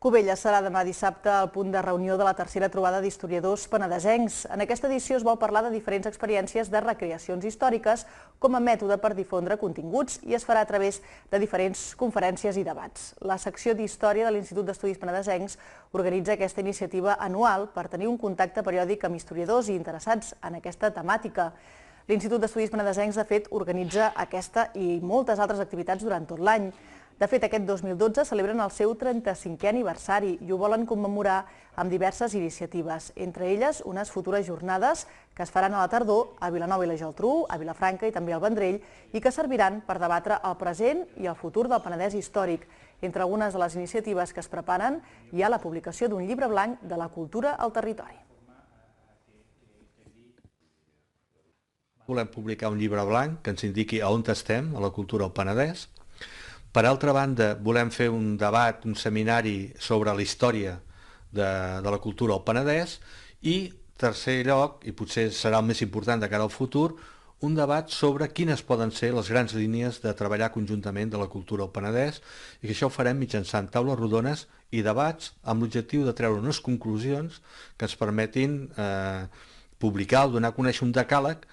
Cubelles serà demà dissabte el punt de reunió de la tercera trobada d'historiadors penedesencs. En aquesta edició es vol parlar de diferents experiències de recreacions històriques com a mètode per difondre continguts i es farà a través de diferents conferències i debats. La secció d'Història de l'Institut d'Estudis Penedesencs organitza aquesta iniciativa anual per tenir un contacte periòdic amb historiadors i interessats en aquesta temàtica. L'Institut d'Estudis Penedesencs, de fet, organitza aquesta i moltes altres activitats durant tot l'any. De fet, aquest 2012 celebren el seu 35è aniversari i ho volen commemorar amb diverses iniciatives, entre elles unes futures jornades que es faran a la tardor a Vilanova i la Geltrú, a Vilafranca i també al Vendrell i que serviran per debatre el present i el futur del Penedès històric. Entre algunes de les iniciatives que es preparen hi ha la publicació d'un llibre blanc de la cultura al territori. Volem publicar un llibre blanc que ens indiqui on estem, a la cultura al Penedès. Per altra banda, volem fer un debat, un seminari sobre la història de la cultura al Penedès i, tercer lloc, i potser serà el més important de cara al futur, un debat sobre quines poden ser les grans línies de treballar conjuntament de la cultura al Penedès i que això ho farem mitjançant taules rodones i debats amb l'objectiu de treure unes conclusions que ens permetin publicar o donar a conèixer un decàleg